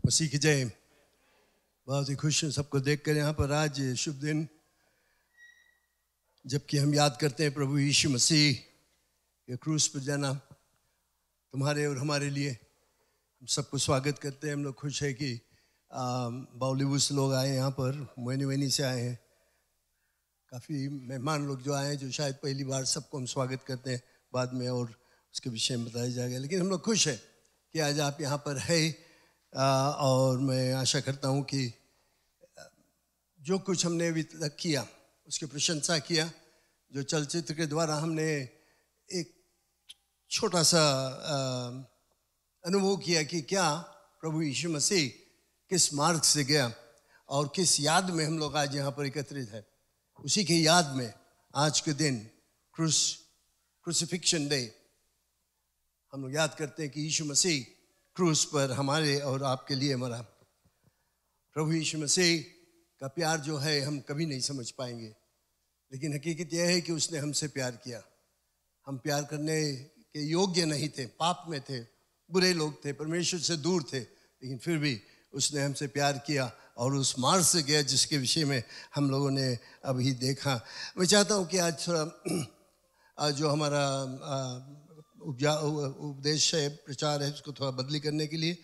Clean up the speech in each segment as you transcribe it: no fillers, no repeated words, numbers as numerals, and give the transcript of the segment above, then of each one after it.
मसीह की जय। बहुत ही खुश हूँ सबको देखकर यहाँ पर आज ये शुभ दिन, जबकि हम याद करते हैं प्रभु यीशु मसीह के क्रूस पर जाना तुम्हारे और हमारे लिए। हम सबको स्वागत करते हैं। हम लोग खुश है कि बावलीवुड से लोग आए यहाँ पर, मोइनी से आए हैं। काफ़ी मेहमान लोग जो आए हैं, जो शायद पहली बार, सबको हम स्वागत करते हैं। बाद में और उसके विषय में बताया जाएगा, लेकिन हम लोग खुश हैं कि आज आप यहाँ पर है। और मैं आशा करता हूँ कि जो कुछ हमने अभी तक किया उसकी प्रशंसा किया। जो चलचित्र के द्वारा हमने एक छोटा सा अनुभव किया कि क्या प्रभु यीशु मसीह किस मार्ग से गया और किस याद में हम लोग आज यहाँ पर एकत्रित है। उसी के याद में आज के दिन क्रूसिफिक्शन डे हम लोग याद करते हैं कि यीशु मसीह क्रूस पर हमारे और आपके लिए मरा। प्रभु यीशु मसीह का प्यार जो है हम कभी नहीं समझ पाएंगे, लेकिन हकीकत यह है कि उसने हमसे प्यार किया। हम प्यार करने के योग्य नहीं थे, पाप में थे, बुरे लोग थे, परमेश्वर से दूर थे, लेकिन फिर भी उसने हमसे प्यार किया और उस मार्ग से गया जिसके विषय में हम लोगों ने अभी देखा। मैं चाहता हूँ कि आज थोड़ा जो हमारा उपदेश है, प्रचार है, उसको थोड़ा बदली करने के लिए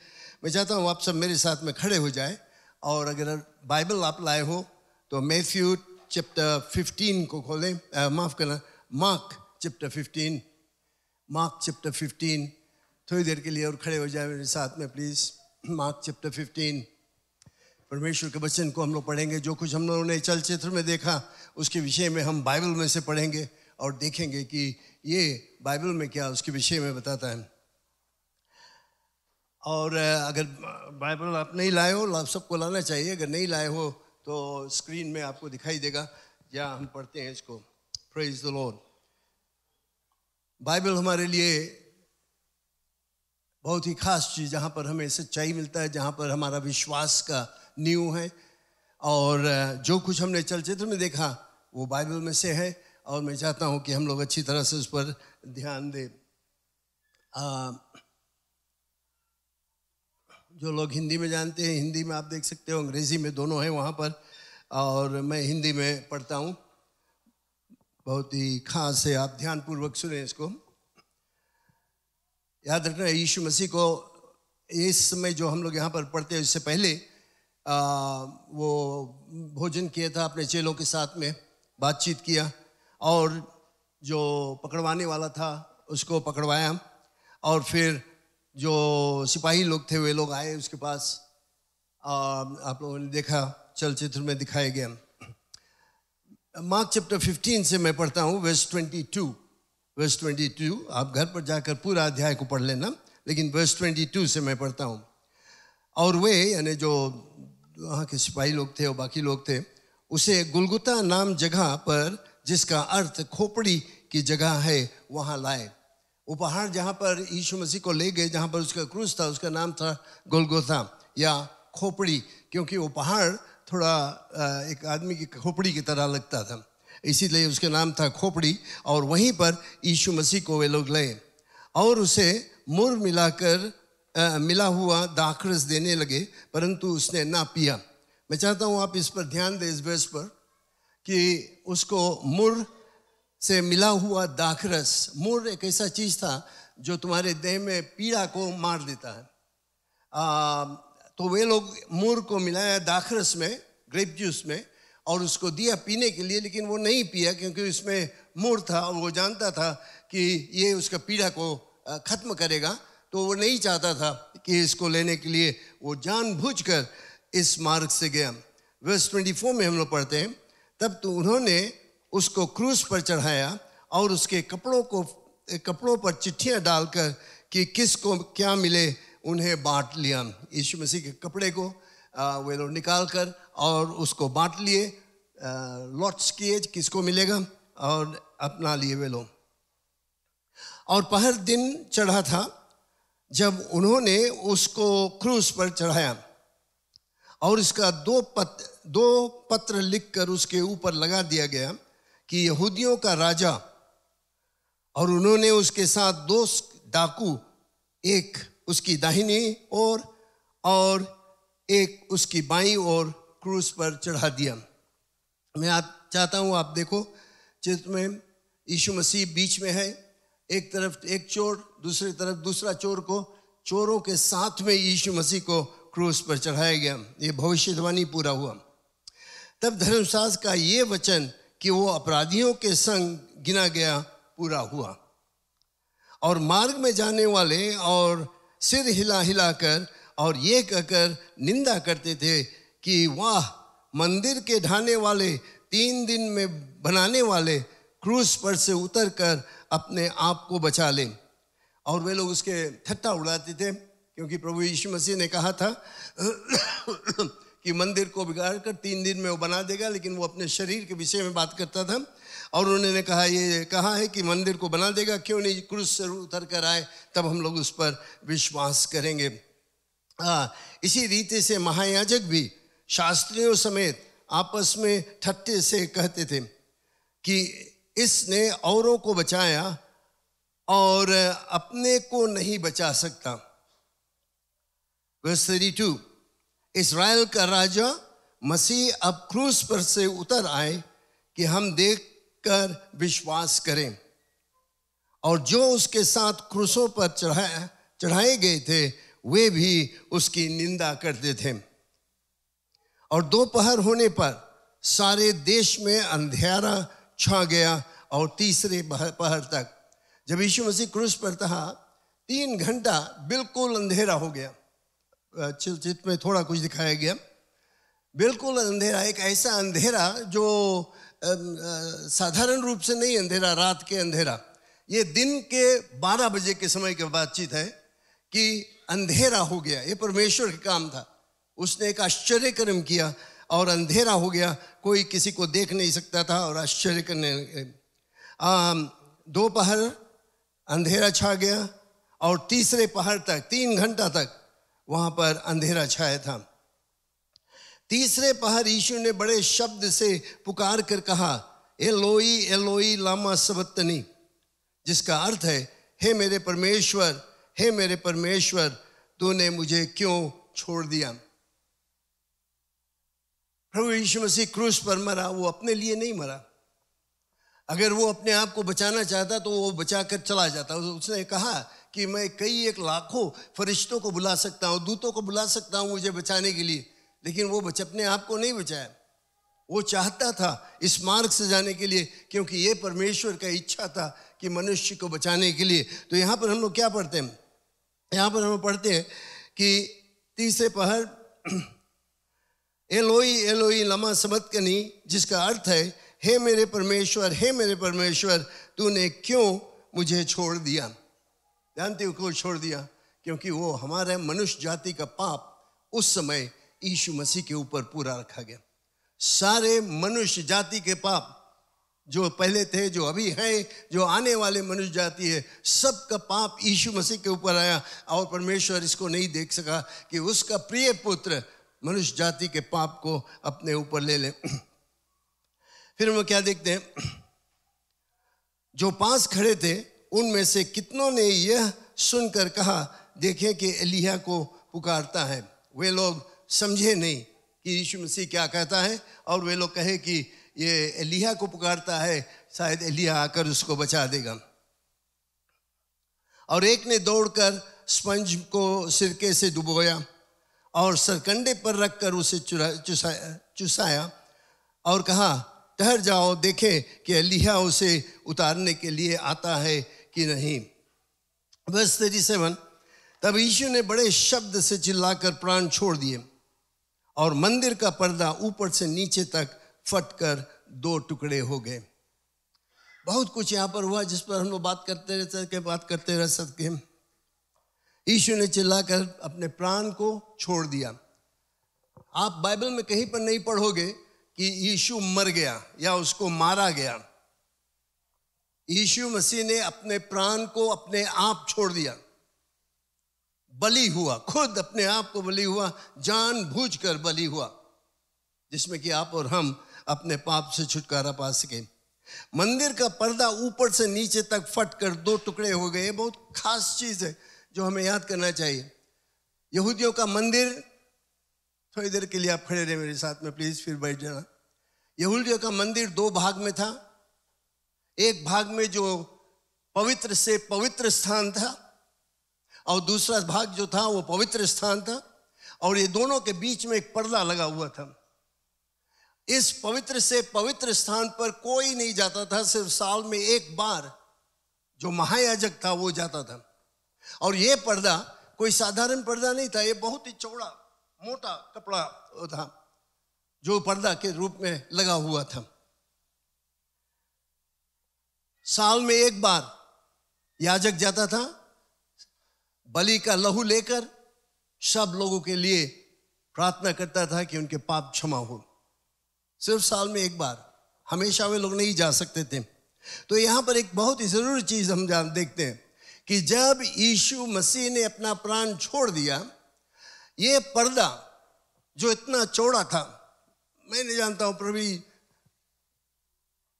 मैं चाहता हूँ आप सब मेरे साथ में खड़े हो जाए। और अगर बाइबल आप लाए हो तो मैथ्यू चैप्टर 15 को खोलें, माफ़ करना, मार्क चैप्टर 15। मार्क चैप्टर 15 थोड़ी देर के लिए और खड़े हो जाए मेरे साथ में प्लीज़। मार्क चैप्टर 15 परमेश्वर के वचन को हम लोग पढ़ेंगे। जो कुछ हम लोगों ने चलचित्र में देखा उसके विषय में हम बाइबल में से पढ़ेंगे और देखेंगे कि ये बाइबल में क्या उसके विषय में बताता है। और अगर बाइबल आप नहीं लाए हो, सबको लाना चाहिए। अगर नहीं लाए हो तो स्क्रीन में आपको दिखाई देगा, जहाँ हम पढ़ते हैं इसको। Praise the Lord. बाइबल हमारे लिए बहुत ही खास चीज़, जहाँ पर हमें सच्चाई मिलता है, जहाँ पर हमारा विश्वास का नींव है। और जो कुछ हमने चलचित्र में देखा वो बाइबल में से है, और मैं चाहता हूँ कि हम लोग अच्छी तरह से उस पर ध्यान दें। जो लोग हिंदी में जानते हैं, हिंदी में आप देख सकते हो, अंग्रेज़ी में दोनों हैं वहाँ पर, और मैं हिंदी में पढ़ता हूँ। बहुत ही खास है, आप ध्यानपूर्वक सुने इसको। याद रखना, यीशु मसीह को इस समय जो हम लोग यहाँ पर पढ़ते हैं, इससे पहले वो भोजन किया था अपने चेलों के साथ में, बातचीत किया, और जो पकड़वाने वाला था उसको पकड़वाया, और फिर जो सिपाही लोग थे वे लोग आए उसके पास। आप लोगों ने देखा, चलचित्र में दिखाया गया। मार्क चैप्टर 15 से मैं पढ़ता हूँ, वर्स 22। आप घर पर जाकर पूरा अध्याय को पढ़ लेना, लेकिन वर्स 22 से मैं पढ़ता हूँ। और वे, यानी जो वहाँ के सिपाही लोग थे और बाकी लोग थे, उसे गुलगुता नाम जगह पर, जिसका अर्थ खोपड़ी की जगह है, वहाँ लाए। वो पहाड़ जहाँ पर यीशु मसीह को ले गए, जहाँ पर उसका क्रूस था, उसका नाम था गोलगोथा या खोपड़ी, क्योंकि वो पहाड़ थोड़ा एक आदमी की खोपड़ी की तरह लगता था, इसीलिए उसका नाम था खोपड़ी। और वहीं पर यीशु मसीह को वे लोग लाए और उसे मुर मिला हुआ दाखरस देने लगे, परंतु उसने ना पिया। मैं चाहता हूँ आप इस पर ध्यान दें, इस वर्स पर, कि उसको मुर से मिला हुआ दाखरस, मुर एक ऐसा चीज़ था जो तुम्हारे देह में पीड़ा को मार देता है। तो वे लोग मुर को मिलाया दाखरस में, ग्रेप जूस में, और उसको दिया पीने के लिए, लेकिन वो नहीं पिया क्योंकि उसमें मुर था और वो जानता था कि ये उसका पीड़ा को ख़त्म करेगा। तो वो नहीं चाहता था कि इसको लेने के लिए वो जानबूझकर इस मार्ग से गया। वर्स 24 में हम लोग पढ़ते हैं, तब तो उन्होंने उसको क्रूस पर चढ़ाया और उसके कपड़ों पर चिट्ठियाँ डालकर कि किसको क्या मिले उन्हें बांट लिया। यीशु मसीह के कपड़े को वे लोग निकाल कर और उसको बांट लिए, लॉट्स किए किसको मिलेगा, और अपना लिए वे लोग। और पहर दिन चढ़ा था जब उन्होंने उसको क्रूस पर चढ़ाया, और इसका दो पत्र लिखकर उसके ऊपर लगा दिया गया कि यहूदियों का राजा। और उन्होंने उसके साथ 2 डाकू, एक उसकी दाहिनी ओर और एक उसकी बाईं ओर क्रूस पर चढ़ा दिया। मैं चाहता हूँ आप देखो चित्र में यीशु मसीह बीच में है, एक तरफ एक चोर, दूसरी तरफ दूसरा चोर को, चोरों के साथ में यीशु मसीह को क्रूस पर चढ़ाया गया। ये भविष्यवाणी पूरा हुआ। तब धर्मशास्त्र का ये वचन कि वो अपराधियों के संग गिना गया पूरा हुआ। और मार्ग में जाने वाले और सिर हिला हिलाकर और ये कहकर निंदा करते थे कि वाह, मंदिर के ढाने वाले, 3 दिन में बनाने वाले क्रूस पर से उतर कर अपने आप को बचा ले। और वे लोग उसके ठट्ठा उड़ाते थे, क्योंकि प्रभु यीशु मसीह ने कहा था कि मंदिर को बिगाड़ कर 3 दिन में वो बना देगा, लेकिन वो अपने शरीर के विषय में बात करता था। और उन्होंने कहा, ये कहा है कि मंदिर को बना देगा, क्यों नहीं क्रूस से उतर कर आए, तब हम लोग उस पर विश्वास करेंगे। इसी रीति से महायाजक भी शास्त्रियों समेत आपस में ठट्ठे से कहते थे कि इसने औरों को बचाया और अपने को नहीं बचा सकता। वर्स 32, इस्राएल का राजा मसीह अब क्रूस पर से उतर आए कि हम देखकर विश्वास करें। और जो उसके साथ क्रूसों पर चढ़ाए गए थे वे भी उसकी निंदा करते थे। और दोपहर होने पर सारे देश में अंधेरा छा गया और तीसरे पहर तक, जब यीशु मसीह क्रूस पर था, 3 घंटा बिल्कुल अंधेरा हो गया। चित्र में थोड़ा कुछ दिखाया गया, बिल्कुल अंधेरा, एक ऐसा अंधेरा जो साधारण रूप से नहीं अंधेरा, रात के अंधेरा। ये दिन के 12 बजे के समय की बातचीत है कि अंधेरा हो गया। ये परमेश्वर का काम था, उसने एक आश्चर्य कर्म किया और अंधेरा हो गया, कोई किसी को देख नहीं सकता था और आश्चर्य करने। दोपहर अंधेरा छा गया और तीसरे पहर तक 3 घंटा तक वहां पर अंधेरा छाया था। तीसरे पहर यीशु ने बड़े शब्द से पुकार कर कहा, एलोई एलोई लामा सबक्तनी, जिसका अर्थ है, हे मेरे परमेश्वर, हे मेरे परमेश्वर, तूने मुझे क्यों छोड़ दिया। प्रभु यीशु मसीह क्रूस पर मरा, वो अपने लिए नहीं मरा। अगर वो अपने आप को बचाना चाहता तो वो बचा कर चला जाता। उसने कहा कि मैं कई 1 लाखों फरिश्तों को बुला सकता हूँ, दूतों को बुला सकता हूँ मुझे बचाने के लिए, लेकिन वो अपने आप को नहीं बचाया। वो चाहता था इस मार्ग से जाने के लिए, क्योंकि ये परमेश्वर का इच्छा था कि मनुष्य को बचाने के लिए। तो यहाँ पर हम लोग क्या पढ़ते हैं? यहाँ पर हम पढ़ते हैं कि तीसरे पहर एलोई एलोई लमा सबक्तनी, जिसका अर्थ है, हे मेरे परमेश्वर, हे मेरे परमेश्वर, तूने क्यों मुझे छोड़ दिया। जानते हो क्यों छोड़ दिया? क्योंकि वो हमारे मनुष्य जाति का पाप उस समय यीशु मसीह के ऊपर पूरा रखा गया। सारे मनुष्य जाति के पाप जो पहले थे, जो अभी है, जो आने वाले मनुष्य जाति है, सबका पाप यीशु मसीह के ऊपर आया। और परमेश्वर इसको नहीं देख सका कि उसका प्रिय पुत्र मनुष्य जाति के पाप को अपने ऊपर ले ले। फिर हम क्या देखते हैं? जो पास खड़े थे उनमें से कितनों ने यह सुनकर कहा, देखें कि एलिय्याह को पुकारता है। वे लोग समझे नहीं कि यीशु मसीह क्या कहता है, और वे लोग कहे कि ये एलिय्याह को पुकारता है, शायद एलिय्याह आकर उसको बचा देगा। और एक ने दौड़कर स्पंज को सिरके से डुबोया और सरकंडे पर रखकर उसे चुसाया और कहा, ठहर जाओ, देखें कि एलिय्याह उसे उतारने के लिए आता है कि नहीं। वर्स 37, तब यीशु ने बड़े शब्द से चिल्लाकर प्राण छोड़ दिए और मंदिर का पर्दा ऊपर से नीचे तक फटकर 2 टुकड़े हो गए। बहुत कुछ यहाँ पर हुआ जिस पर हम लोग बात करते रह सकते हैं। यीशु ने चिल्लाकर अपने प्राण को छोड़ दिया। आप बाइबल में कहीं पर नहीं पढ़ोगे कि यीशु मर गया या उसको मारा गया। यीशु मसीह ने अपने प्राण को अपने आप छोड़ दिया, बलि हुआ, खुद अपने आप को बलि हुआ, जानबूझकर बलि हुआ, जिसमें कि आप और हम अपने पाप से छुटकारा पा सके। मंदिर का पर्दा ऊपर से नीचे तक फटकर 2 टुकड़े हो गए। बहुत खास चीज है जो हमें याद करना चाहिए। यहूदियों का मंदिर थोड़ी देर के लिए आप खड़े रहे मेरे साथ में प्लीज, फिर बैठ जाना। यहूदियों का मंदिर दो भाग में था। एक भाग में जो पवित्र से पवित्र स्थान था और दूसरा भाग जो था वो पवित्र स्थान था, और ये दोनों के बीच में एक पर्दा लगा हुआ था। इस पवित्र से पवित्र स्थान पर कोई नहीं जाता था, सिर्फ साल में एक बार जो महायाजक था वो जाता था। और ये पर्दा कोई साधारण पर्दा नहीं था, ये बहुत ही चौड़ा मोटा कपड़ा था जो पर्दा के रूप में लगा हुआ था। साल में एक बार याजक जाता था, बलि का लहू लेकर सब लोगों के लिए प्रार्थना करता था कि उनके पाप क्षमा हो। सिर्फ साल में एक बार, हमेशा वे लोग नहीं जा सकते थे। तो यहां पर एक बहुत ही जरूरी चीज हम देखते हैं कि जब यीशु मसीह ने अपना प्राण छोड़ दिया, ये पर्दा जो इतना चौड़ा था, मैं नहीं जानता हूं, प्रभी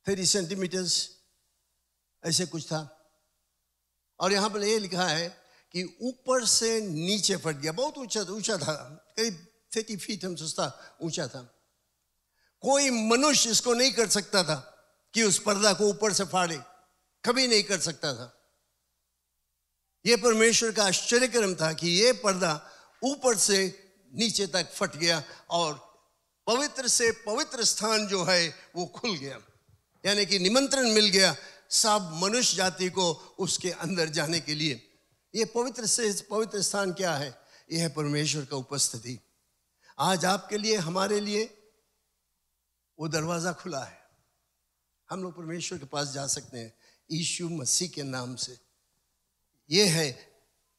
30 सेंटीमीटर्स ऐसे कुछ था, और यहां पर ये लिखा है कि ऊपर से नीचे फट गया। बहुत ऊंचा था, करीब 30 फीट हम सोचता ऊंचा था। कोई मनुष्य इसको नहीं कर सकता था कि उस पर्दा को ऊपर से फाड़े, कभी नहीं कर सकता था। यह परमेश्वर का आश्चर्यक्रम था कि यह पर्दा ऊपर से नीचे तक फट गया और पवित्र से पवित्र स्थान जो है वो खुल गया, यानी कि निमंत्रण मिल गया सब मनुष्य जाति को उसके अंदर जाने के लिए। यह पवित्र से पवित्र स्थान क्या है? यह है परमेश्वर का उपस्थिति। आज आपके लिए, हमारे लिए वो दरवाजा खुला है। हम लोग परमेश्वर के पास जा सकते हैं यीशु मसीह के नाम से। ये है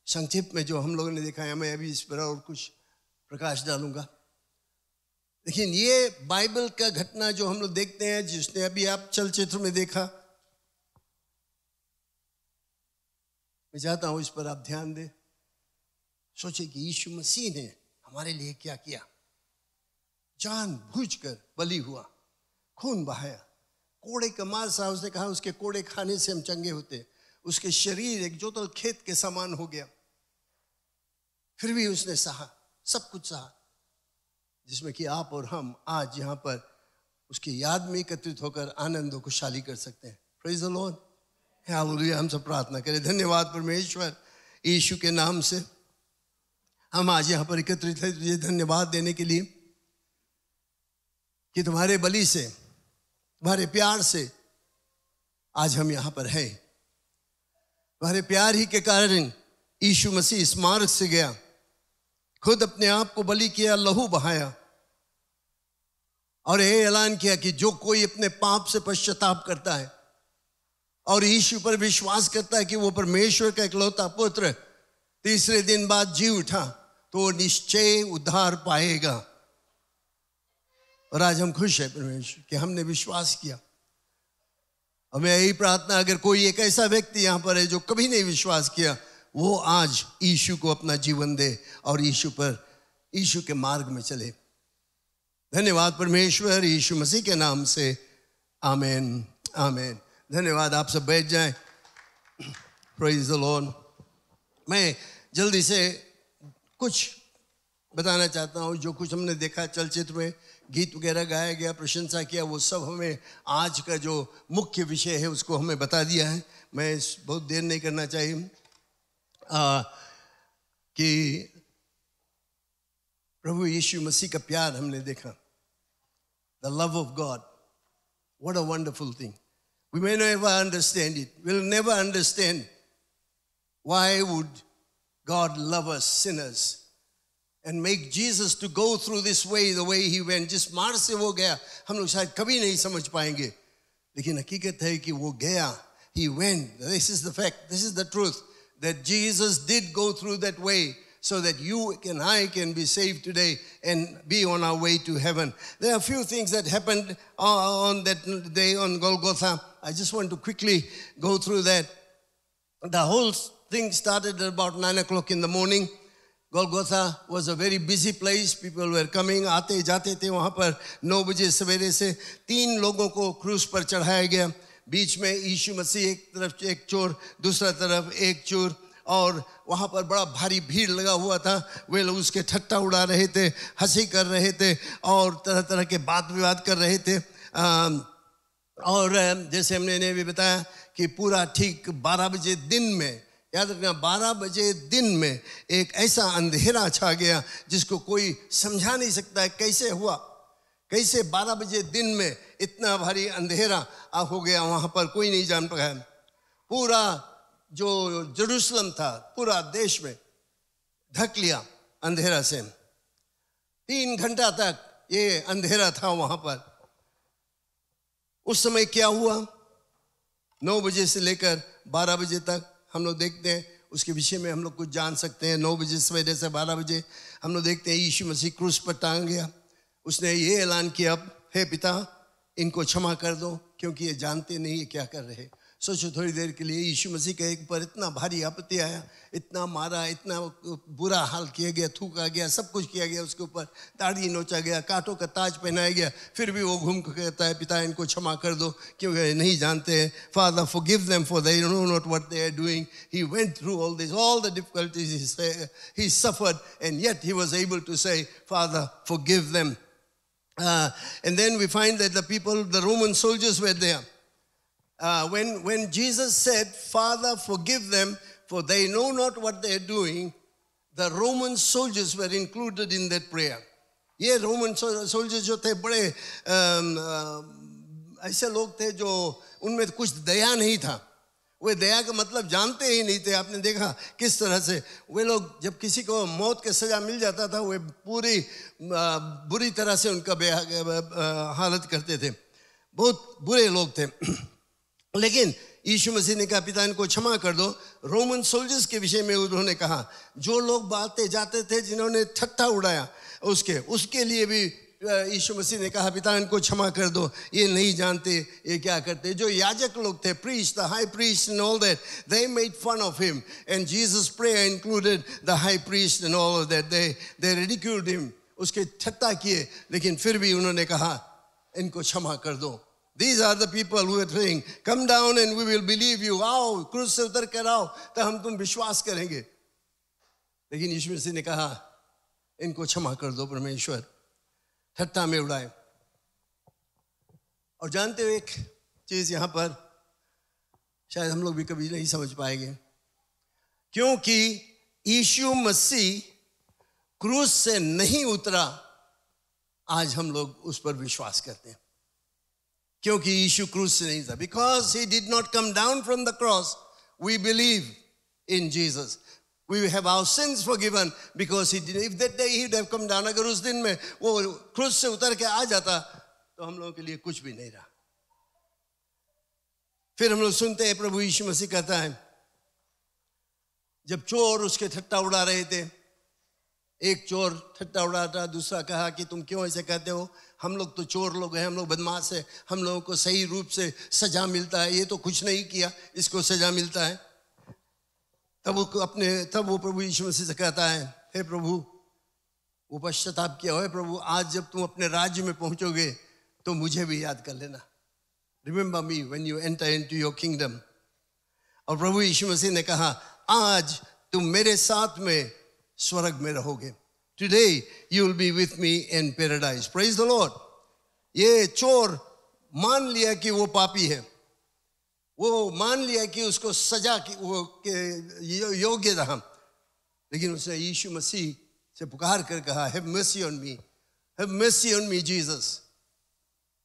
संक्षिप्त में जो हम लोगों ने देखा है। मैं अभी इस पर और कुछ प्रकाश डालूंगा। लेकिन ये बाइबल का घटना जो हम लोग देखते हैं, जिसने अभी आप चलचित्र में देखा, मैं चाहता हूं इस पर आप ध्यान दें। सोचिए कि यीशु मसीह ने हमारे लिए क्या किया। जानबूझकर बलि हुआ, खून बहाया, कोड़े का मांस, उसने कहा उसके कोड़े खाने से हम चंगे होते। उसके शरीर एक जोतल खेत के समान हो गया, फिर भी उसने सहा, सब कुछ सहा, जिसमें कि आप और हम आज यहाँ पर उसकी याद में एकत्रित होकर आनंद और खुशहाली कर सकते हैं। Praise the Lord, hallelujah. हम सब प्रार्थना करें। धन्यवाद परमेश्वर, यीशु के नाम से हम आज यहाँ पर एकत्रित हैं तुझे धन्यवाद देने के लिए कि तुम्हारे बलि से, तुम्हारे प्यार से आज हम यहाँ पर हैं। तुम्हारे प्यार ही के कारण यीशु मसीह इस मार्ग से गया, खुद अपने आप को बलि किया, लहू बहाया और यह ऐलान किया कि जो कोई अपने पाप से पश्चाताप करता है और यीशु पर विश्वास करता है कि वो परमेश्वर का इकलौता पुत्र तीसरे दिन बाद जी उठा, तो वो निश्चय उद्धार पाएगा। और आज हम खुश हैं परमेश्वर कि हमने विश्वास किया। और मैं यही प्रार्थना, अगर कोई एक ऐसा व्यक्ति यहाँ पर है जो कभी नहीं विश्वास किया, वो आज यीशु को अपना जीवन दे और यीशु के मार्ग में चले। धन्यवाद परमेश्वर, यीशु मसीह के नाम से आमीन, आमीन। धन्यवाद। आप सब बैठ जाएं। Praise the Lord. मैं जल्दी से कुछ बताना चाहता हूँ। जो कुछ हमने देखा चलचित्र में, गीत वगैरह गाया गया, प्रशंसा किया, वो सब हमें आज का जो मुख्य विषय है उसको हमें बता दिया है। मैं बहुत देर नहीं करना चाहिए कि प्रभु यीशु मसीह का प्यार हमने देखा। The love of God, what a wonderful thing. We may never understand it, we will never understand why would God love us sinners and make Jesus to go through this way, the way he went. जिस मार्ग से वो गया हम लोग शायद कभी नहीं समझ पाएंगे, लेकिन हकीकत है कि वो गया, he went. This is the fact, this is the truth, that Jesus did go through that way so that you and I can be saved today and be on our way to heaven. There are a few things that happened on that day on Golgotha. I just want to quickly go through that. The whole thing started at about 9 o'clock in the morning. Golgotha was a very busy place. People were coming, आते जाते थे वहाँ पर। 9 बजे सवेरे से 3 लोगों को क्रूस पर चढ़ाया गया। बीच में यीशु मसीह एक तरफ एक चोर, दूसरा तरफ एक चोर, और वहाँ पर बड़ा भारी भीड़ लगा हुआ था। वे लोग उसके ठट्टा उड़ा रहे थे, हंसी कर रहे थे और तरह तरह के बात विवाद कर रहे थे। और जैसे हमने भी बताया कि पूरा ठीक 12 बजे दिन में, याद रखना 12 बजे दिन में एक ऐसा अंधेरा छा गया जिसको कोई समझा नहीं सकता है कैसे हुआ, कैसे 12 बजे दिन में इतना भारी अंधेरा हो गया वहाँ पर, कोई नहीं जान पाया। पूरा जो जेरूशलम था पूरा देश में ढक लिया अंधेरा से। 3 घंटा तक ये अंधेरा था वहाँ पर। उस समय क्या हुआ, 9 बजे से लेकर 12 बजे तक हम लोग देखते हैं, उसके विषय में हम लोग कुछ जान सकते हैं। 9 बजे सवेरे से 12 बजे हम लोग देखते हैं यीशु मसीह क्रूस पर टांग गया। उसने ये ऐलान किया, हे पिता इनको क्षमा कर दो क्योंकि ये जानते नहीं ये क्या कर रहे। सोचो थोड़ी देर के लिए यीशु मसीह के एक पर इतना भारी आपत्ति आया, इतना मारा, इतना बुरा हाल किया गया, थूका गया, सब कुछ किया गया उसके ऊपर, दाढ़ी नोचा गया, कांटों का ताज पहनाया गया, फिर भी वो घूम कर कहता है पिता इनको क्षमा कर दो क्योंकि नहीं जानते हैं। Father forgive them for they know not what they are doing. He went through all this, all the difficulties he suffered, and yet he was able to say, Father forgive them. And then we find that the people, the Roman soldiers were there. When Jesus said, Father, forgive them, for they know not what they are doing, the Roman soldiers were included in that prayer. ये Roman soldiers जो थे बड़े ऐसे लोग थे जो उनमें कुछ दया नहीं था। वे दया का मतलब जानते ही नहीं थे। आपने देखा किस तरह से वे लोग जब किसी को मौत की सज़ा मिल जाता था वे पूरी बुरी तरह से उनका हालत करते थे। बहुत बुरे लोग थे। लेकिन यीशु मसीह ने कहा पिता इनको क्षमा कर दो। रोमन सोल्जर्स के विषय में उन्होंने कहा, जो लोग बातें जाते थे, जिन्होंने ठट्ठा उड़ाया उसके लिए भी यीशु मसीह ने कहा पिता इनको क्षमा कर दो, ये नहीं जानते ये क्या करते। जो याजक लोग थे, priest, the high priest and all that, they made fun of him, and Jesus' prayer included the high priest and all of that. They ridiculed him, उसके ठट्टा किए, लेकिन फिर भी उन्होंने कहा इनको क्षमा कर दो। These are the people who are saying, come down and we will believe you. आओ क्रूस से उतर कर आओ तो हम तुम विश्वास करेंगे। लेकिन यीशु मसीह ने कहा इनको क्षमा कर दो परमेश्वर, ठट्टा में उड़ाए। और जानते हो एक चीज यहाँ पर शायद हम लोग भी कभी नहीं समझ पाएंगे, क्योंकि यीशु मसीह क्रूस से नहीं उतरा, आज हम लोग उस पर विश्वास करते हैं। क्योंकि यीशु क्रूस से नहीं था, because he did not come down from the cross, we believe in Jesus. We have our sins forgiven because he did. If that day he would have come down, अगर उस दिन में वो क्रूस से उतर के आ जाता तो हम लोगों के लिए कुछ भी नहीं रहा। फिर हम लोग सुनते हैं प्रभु यीशु मसीह कहता है, जब चोर उसके ठट्टा उड़ा रहे थे, एक चोर ठट्टा उड़ा रहा, दूसरा कहा कि तुम क्यों ऐसे कहते हो, हम लोग तो चोर लोग हैं, हम लोग बदमाश हैं, हम लोगों को सही रूप से सजा मिलता है, ये तो कुछ नहीं किया इसको सजा मिलता है। तब वो प्रभु यीशु मसीह से कहता है, हे प्रभु वो पश्चाताप किया है प्रभु, आज जब तुम अपने राज्य में पहुंचोगे तो मुझे भी याद कर लेना। Remember me when you enter into your kingdom. और प्रभु यीशु मसीह ने कहा आज तुम मेरे साथ में स्वर्ग में रहोगे। Today you will be with me in paradise. Praise the Lord. ये चोर मान लिया कि वो पापी है, वो मान लिया कि उसको सजा की वो योग्य रहा, लेकिन उसने यीशु मसीह से पुकार कर कहा, have mercy on me, have mercy on me Jesus.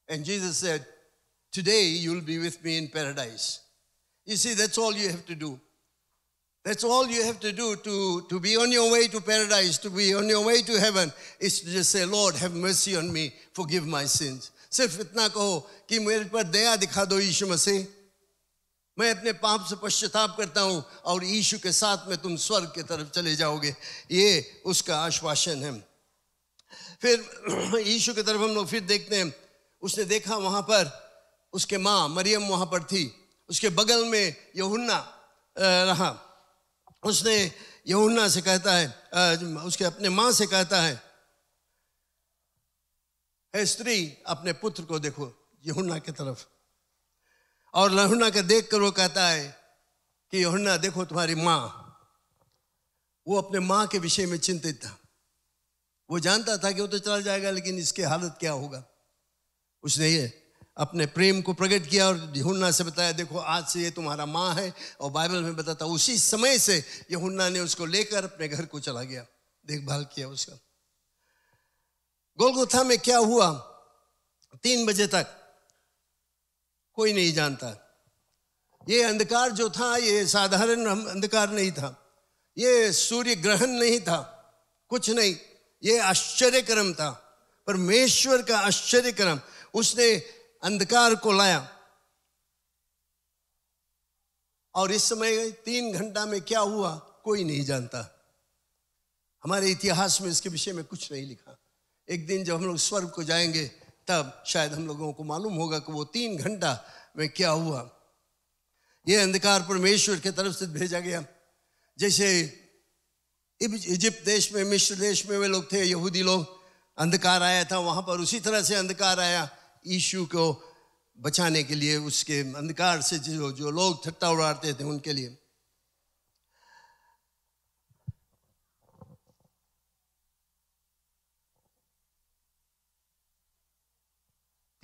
And Jesus said, today you will be with me in paradise. You see, that's all you have to do. That's all you have to do to be on your way to paradise, to be on your way to heaven, is to just say, Lord, have mercy on me, forgive my sins. सिर्फ इतना कहो कि मेरे पर दया दिखा दो यीशु मसीह, मैं अपने पाप से पश्चाताप करता हूँ और यीशु के साथ में तुम स्वर्ग की तरफ चले जाओगे। ये उसका आश्वासन है। फिर यीशु की तरफ हम लोग फिर देखते हैं, उसने देखा वहाँ पर उसके माँ मरियम वहाँ पर थी, उसके बगल में यूहन्ना रहा। उसने यूहन्ना से कहता है, उसके अपने माँ से कहता है, हे स्त्री अपने पुत्र को देखो, यूहन्ना की तरफ। और यूहन्ना को देख कर वो कहता है कि यूहन्ना देखो तुम्हारी माँ। वो अपने माँ के विषय में चिंतित था। वो जानता था कि वो तो चला जाएगा, लेकिन इसके हालत क्या होगा। उसने ये अपने प्रेम को प्रकट किया और यूहन्ना से बताया, देखो आज से ये तुम्हारा माँ है। और बाइबल में बताता उसी समय से यूहन्ना ने उसको लेकर अपने घर को चला गया, देखभाल किया उसका। गोलगोथा में क्या हुआ 3 बजे तक कोई नहीं जानता। ये अंधकार जो था ये साधारण अंधकार नहीं था, ये सूर्य ग्रहण नहीं था, कुछ नहीं, ये आश्चर्यक्रम था, परमेश्वर का आश्चर्यक्रम। उसने अंधकार को लाया। और इस समय 3 घंटा में क्या हुआ कोई नहीं जानता। हमारे इतिहास में इसके विषय में कुछ नहीं लिखा। एक दिन जब हम लोग स्वर्ग को जाएंगे तब शायद हम लोगों को मालूम होगा कि वो 3 घंटा में क्या हुआ। ये अंधकार परमेश्वर की तरफ से भेजा गया। जैसे इजिप्ट देश में, मिस्र देश में वे लोग थे, यहूदी लोग, अंधकार आया था वहां पर, उसी तरह से अंधकार आया यीशु को बचाने के लिए। उसके अंधकार से जो लोग ठट्टा उड़ाते थे उनके लिए।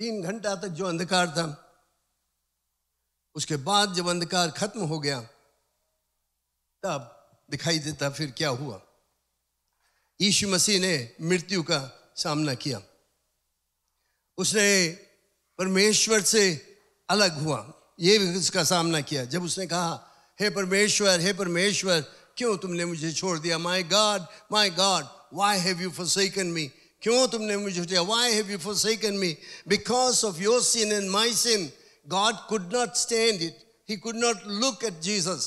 तीन घंटा तक जो अंधकार था, उसके बाद जब अंधकार खत्म हो गया तब दिखाई देता फिर क्या हुआ। यीशु मसीह ने मृत्यु का सामना किया। उसने परमेश्वर से अलग हुआ, ये भी उसका सामना किया। जब उसने कहा, हे परमेश्वर क्यों तुमने मुझे छोड़ दिया? My god why have you forsaken me? क्यों तुमने मुझे छोड़ा? Why have you forsaken me? Because of your sin and my sin God could not stand it. He could not look at Jesus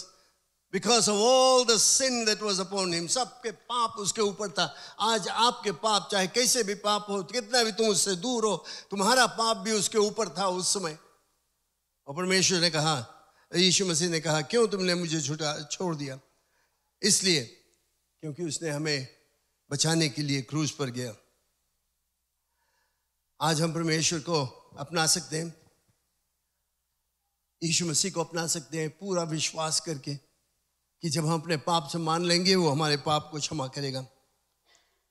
because of all the sin that was upon him. सबके पाप उसके ऊपर था। आज आपके पाप चाहे कैसे भी पाप हो, कितना भी तुम उससे दूर हो, तुम्हारा पाप भी उसके ऊपर था उस समय। और परमेश्वर ने कहा, यीशु मसीह ने कहा, क्यों तुमने मुझे छोड़ दिया? इसलिए क्योंकि उसने हमें बचाने के लिए क्रूज पर गया। आज हम परमेश्वर को अपना सकते हैं, यीशु मसीह को अपना सकते हैं पूरा विश्वास करके कि जब हम अपने पाप से मान लेंगे वो हमारे पाप को क्षमा करेगा।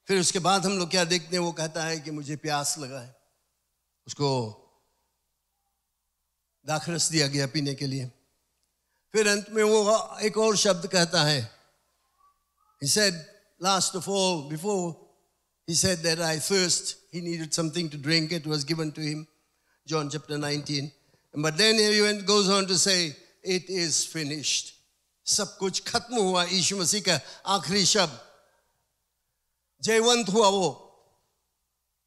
फिर उसके बाद हम लोग क्या देखते हैं, वो कहता है कि मुझे प्यास लगा है, उसको दाखरस दिया गया पीने के लिए। फिर अंत में वो एक और शब्द कहता है, he said last of all, before he said that I thirst, he needed something to drink, it was given to him, John chapter 19. But then he goes on to say, it is finished. सब कुछ खत्म हुआ। यीशु मसीह का आखिरी शब्द, जयवंत हुआ वो।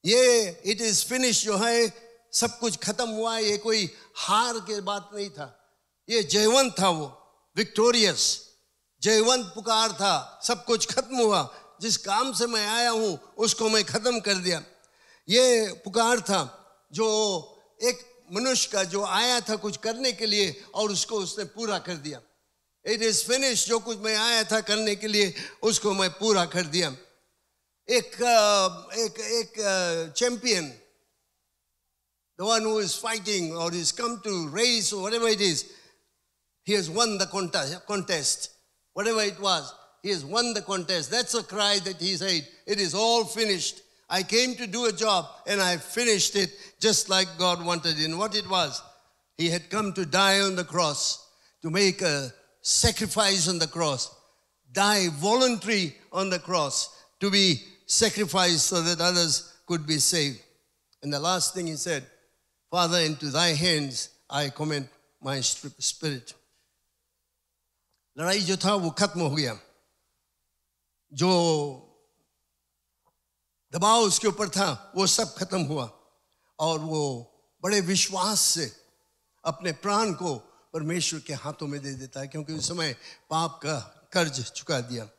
ये it is finished जो है, सब कुछ खत्म हुआ। ये कोई हार के बात नहीं था, ये जयवंत था वो, विक्टोरियस, जयवंत पुकार था। सब कुछ खत्म हुआ, जिस काम से मैं आया हूं उसको मैं खत्म कर दिया। ये पुकार था जो एक मनुष्य का जो आया था कुछ करने के लिए और उसको उसने पूरा कर दिया। इट इज फिनिश, जो कुछ मैं आया था करने के लिए उसको मैं पूरा कर दिया। एक champion, the one who is fighting or is come to race or whatever it is, he has won the contest, whatever it was, he has won the contest. That's a cry that he said, it is all finished. I came to do a job and I finished it just like God wanted. And what it was, he had come to die on the cross, to make a sacrifice on the cross, die voluntary on the cross, to be sacrificed so that others could be saved. And the last thing he said, Father, into thy hands I commend my spirit. लड़ाई जो था वो खत्म हो गया, जो दबाव उसके ऊपर था वो सब खत्म हुआ और वो बड़े विश्वास से अपने प्राण को परमेश्वर के हाथों में दे देता है, क्योंकि उस समय पाप का कर्ज चुका दिया।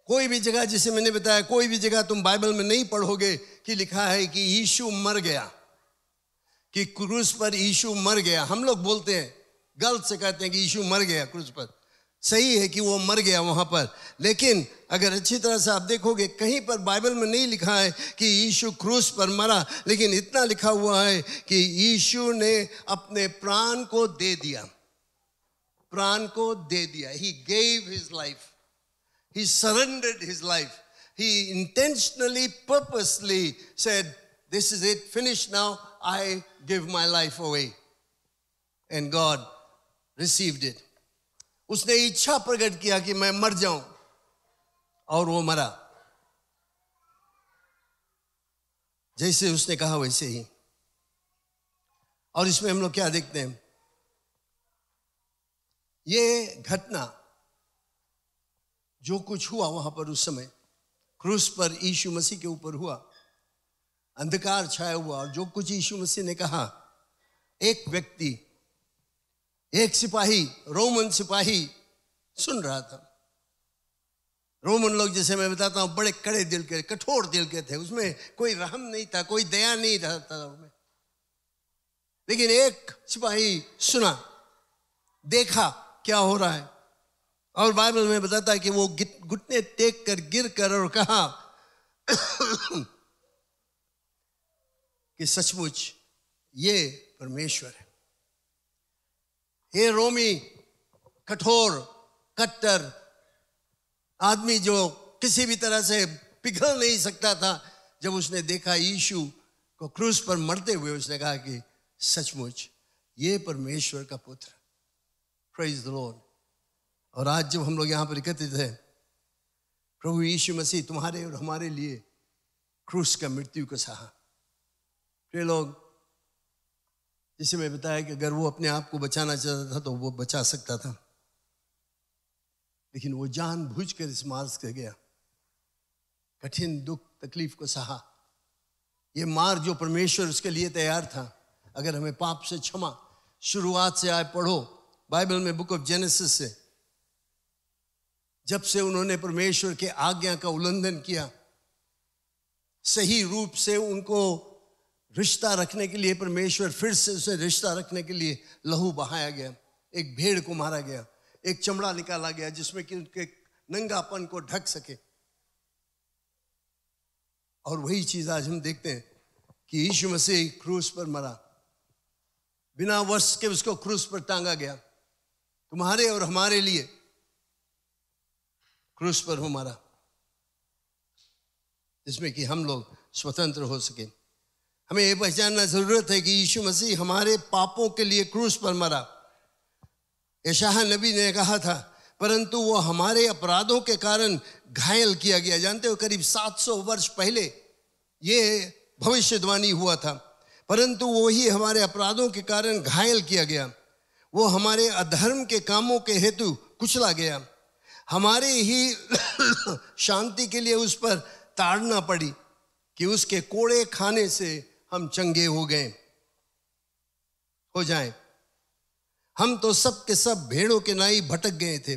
कोई भी जगह, जिसे मैंने बताया, कोई भी जगह तुम बाइबल में नहीं पढ़ोगे कि लिखा है कि यीशु मर गया, कि क्रूस पर यीशु मर गया। हम लोग बोलते हैं, गलत से कहते हैं कि यीशु मर गया क्रूस पर। सही है कि वो मर गया वहां पर, लेकिन अगर अच्छी तरह से आप देखोगे कहीं पर बाइबल में नहीं लिखा है कि यीशु क्रूस पर मरा, लेकिन इतना लिखा हुआ है कि यीशु ने अपने प्राण को दे दिया, प्राण को दे दिया। He gave his life. He surrendered his life. He intentionally, purposely said, this is it, finished now, I give my life away. And God received it. उसने इच्छा प्रकट किया कि मैं मर जाऊं, और वो मरा। जैसे उसने कहा वैसे ही। और इसमें हम लोग क्या देखते हैं? ये घटना जो कुछ हुआ वहां पर उस समय क्रूस पर यीशु मसीह के ऊपर हुआ, अंधकार छाया हुआ, और जो कुछ यीशु मसीह ने कहा, एक व्यक्ति, एक सिपाही, रोमन सिपाही सुन रहा था। रोमन लोग, जैसे मैं बताता हूं, बड़े कड़े दिल के, कठोर दिल के थे। उसमें कोई रहम नहीं था, कोई दया नहीं रहता उनमें। लेकिन एक सिपाही सुना, देखा क्या हो रहा है, और बाइबल में बताता है कि वो घुटने टेक कर गिर कर और कहा कि सचमुच ये परमेश्वर है। ये रोमी कठोर कट्टर आदमी जो किसी भी तरह से पिघल नहीं सकता था, जब उसने देखा यीशु को क्रूस पर मरते हुए, उसने कहा कि सचमुच ये परमेश्वर का पुत्र। Praise the Lord. और आज जब हम लोग यहाँ पर एकत्रित हैं, प्रभु यीशु मसीह तुम्हारे और हमारे लिए क्रूस का मृत्यु को सहा। प्रिय लोग, जिसे मैं बताया कि अगर वो अपने आप को बचाना चाहता था तो वो बचा सकता था, लेकिन वो जानबूझकर इस मार्ग से गया, कठिन दुख तकलीफ को सहा। ये मार्ग जो परमेश्वर उसके लिए तैयार था, अगर हमें पाप से क्षमा, शुरुआत से आए पढ़ो बाइबल में, बुक ऑफ जेनेसिस से, जब से उन्होंने परमेश्वर के आज्ञा का उल्लंघन किया, सही रूप से उनको रिश्ता रखने के लिए परमेश्वर फिर से उसे रिश्ता रखने के लिए लहू बहाया गया, एक भेड़ को मारा गया, एक चमड़ा निकाला गया जिसमें कि उनके नंगापन को ढक सके। और वही चीज आज हम देखते हैं कि यीशु मसीह क्रूस पर मरा, बिना वस्त्र के उसको क्रूस पर टांगा गया, तुम्हारे और हमारे लिए क्रूस पर हो मरा, जिसमें कि हम लोग स्वतंत्र हो सके। हमें यह पहचानना जरूरत है कि यीशु मसीह हमारे पापों के लिए क्रूस पर मरा। यशायाह नबी ने कहा था, परंतु वो हमारे अपराधों के कारण घायल किया गया। जानते हो, करीब 700 वर्ष पहले ये भविष्यवाणी हुआ था, परंतु वो ही हमारे अपराधों के कारण घायल किया गया, वो हमारे अधर्म के कामों के हेतु कुचला गया, हमारे ही शांति के लिए उस पर ताड़ना पड़ी, कि उसके कोड़े खाने से हम चंगे हो जाएं। हम तो सब के सब भेड़ों के नाई भटक गए थे,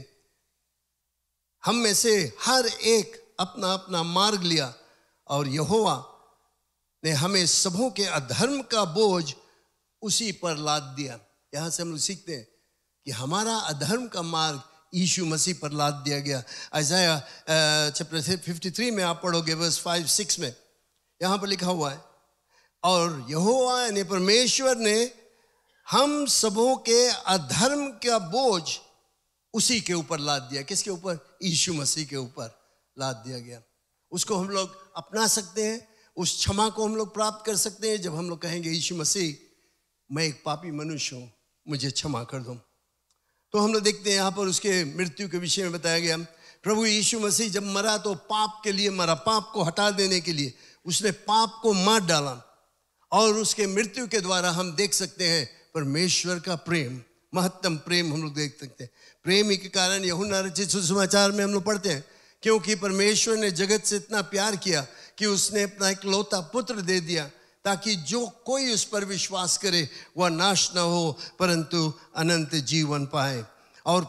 हम में से हर एक अपना अपना मार्ग लिया, और यहोवा ने हमें सबों के अधर्म का बोझ उसी पर लाद दिया। यहां से हम लोग सीखते हैं कि हमारा अधर्म का मार्ग यीशु मसीह पर लाद दिया गया। यशायाह चैप्टर 53 में आप पढ़ोगे वर्स 5-6 में, यहां पर लिखा हुआ है, और यहोवा ने परमेश्वर ने हम सबों के अधर्म का बोझ उसी के ऊपर लाद दिया। किसके ऊपर? यीशु मसीह के ऊपर लाद दिया गया। उसको हम लोग अपना सकते हैं, उस क्षमा को हम लोग प्राप्त कर सकते हैं जब हम लोग कहेंगे, यीशु मसीह मैं एक पापी मनुष्य हूं, मुझे क्षमा कर दो। तो हम लोग देखते हैं यहाँ पर उसके मृत्यु के विषय में बताया गया। प्रभु यीशु मसीह जब मरा तो पाप के लिए मरा, पाप को हटा देने के लिए उसने पाप को मार डाला, और उसके मृत्यु के द्वारा हम देख सकते हैं परमेश्वर का प्रेम, महत्तम प्रेम हम लोग देख सकते हैं। प्रेम ही के कारण यूहन्ना रचित सुसमाचार में हम लोग पढ़ते हैं, क्योंकि परमेश्वर ने जगत से इतना प्यार किया कि उसने अपना इकलौता पुत्र दे दिया, ताकि जो कोई उस पर विश्वास करे वह नाश न हो परंतु अनंत जीवन पाए। और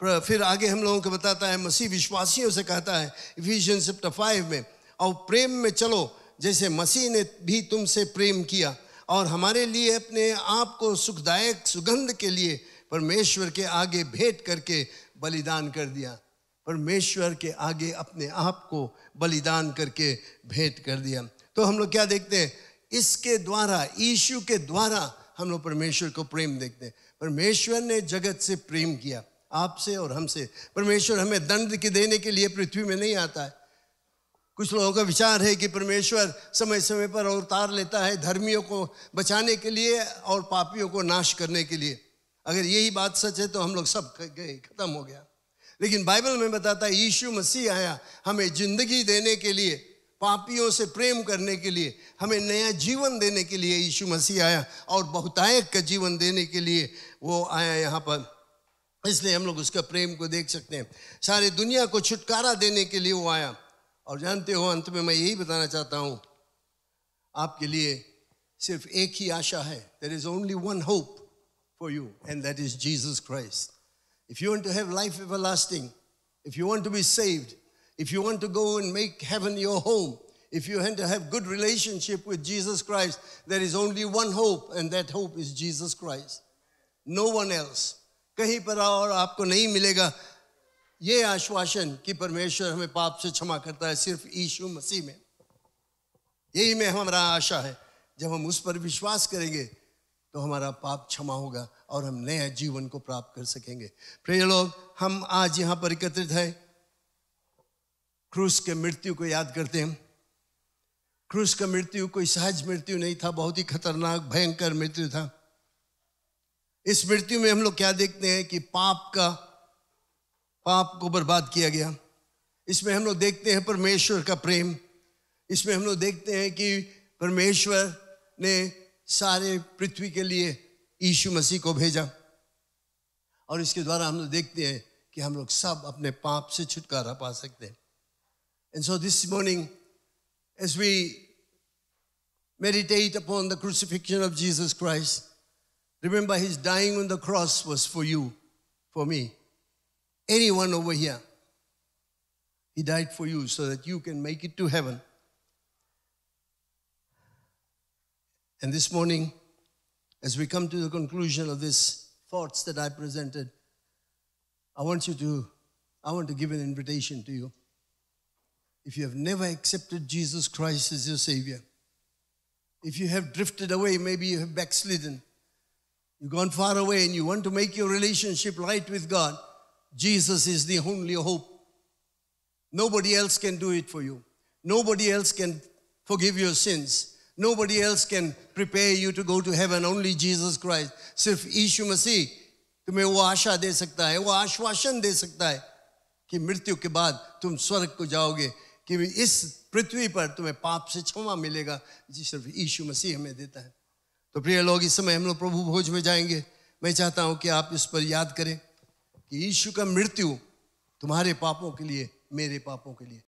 फिर आगे हम लोगों को बताता है, मसीह विश्वासियों से कहता है इफिशियंस चैप्टर 5 में, और प्रेम में चलो जैसे मसीह ने भी तुमसे प्रेम किया, और हमारे लिए अपने आप को सुखदायक सुगंध के लिए परमेश्वर के आगे भेंट करके बलिदान कर दिया। परमेश्वर के आगे अपने आप को बलिदान करके भेंट कर दिया। तो हम लोग क्या देखते हैं? इसके द्वारा, यीशु के द्वारा हम लोग परमेश्वर को प्रेम देखते हैं। परमेश्वर ने जगत से प्रेम किया। आपसे और हमसे। परमेश्वर हमें दंड के देने के लिए पृथ्वी में नहीं आता है। कुछ लोगों का विचार है कि परमेश्वर समय समय पर अवतार लेता है धर्मियों को बचाने के लिए और पापियों को नाश करने के लिए। अगर यही बात सच है तो हम लोग सब गए, खत्म हो गया। लेकिन बाइबल में बताता है यीशु मसीह आया हमें जिंदगी देने के लिए, पापियों से प्रेम करने के लिए, हमें नया जीवन देने के लिए यीशु मसीह आया, और बहुतायत का जीवन देने के लिए वो आया यहाँ पर। इसलिए हम लोग उसका प्रेम को देख सकते हैं। सारी दुनिया को छुटकारा देने के लिए वो आया। और जानते हो, अंत में मैं यही बताना चाहता हूँ, आपके लिए सिर्फ एक ही आशा है। There is only one hope for you, and that is Jesus Christ. If you want to have life everlasting, if you want to be saved, if you want to go and make heaven your home, if you want to have good relationship with Jesus Christ, there is only one hope, and that hope is Jesus Christ. No one else. कहीं पर और आपको नहीं मिलेगा ये आश्वासन कि परमेश्वर हमें पाप से क्षमा करता है, सिर्फ यीशु मसीह में। यही में हमारा आशा है। जब हम उस पर विश्वास करेंगे तो हमारा पाप क्षमा होगा और हम नया जीवन को प्राप्त कर सकेंगे। प्रिय लोग, हम आज यहाँ पर एकत्रित हैं, क्रूस के मृत्यु को याद करते हैं। क्रूस का मृत्यु कोई सहज मृत्यु नहीं था, बहुत ही खतरनाक भयंकर मृत्यु था। इस मृत्यु में हम लोग क्या देखते हैं कि पाप को बर्बाद किया गया। इसमें हम लोग देखते हैं परमेश्वर का प्रेम। इसमें हम लोग देखते हैं कि परमेश्वर ने सारे पृथ्वी के लिए यीशु मसीह को भेजा, और इसके द्वारा हम लोग देखते हैं कि हम लोग सब अपने पाप से छुटकारा पा सकते हैं। And so this morning, as we meditate upon the crucifixion of Jesus Christ, remember his dying on the cross was for you, for me. Anyone over here, he died for you so that you can make it to heaven. And this morning, as we come to the conclusion of these thoughts that I presented, I want to give an invitation to you. If you have never accepted Jesus Christ as your Savior, if you have drifted away, maybe you have backslidden, you've gone far away and you want to make your relationship right with God, Jesus is the only hope. Nobody else can do it for you. Nobody else can forgive your sins. Nobody else can prepare you to go to heaven. Only Jesus Christ. सिर्फ यीशु मसीह तुम्हें वो आशा दे सकता है, वो आश्वासन दे सकता है कि मृत्यु के बाद तुम स्वर्ग को जाओगे, कि इस पृथ्वी पर तुम्हें पाप से क्षमा मिलेगा, जी सिर्फ यीशु मसीह हमें देता है। तो प्रिय लोग, इस समय हम लोग प्रभु भोज में जाएंगे। मैं चाहता हूँ कि आप इस पर याद करें कि यीशु का मृत्यु तुम्हारे पापों के लिए, मेरे पापों के लिए,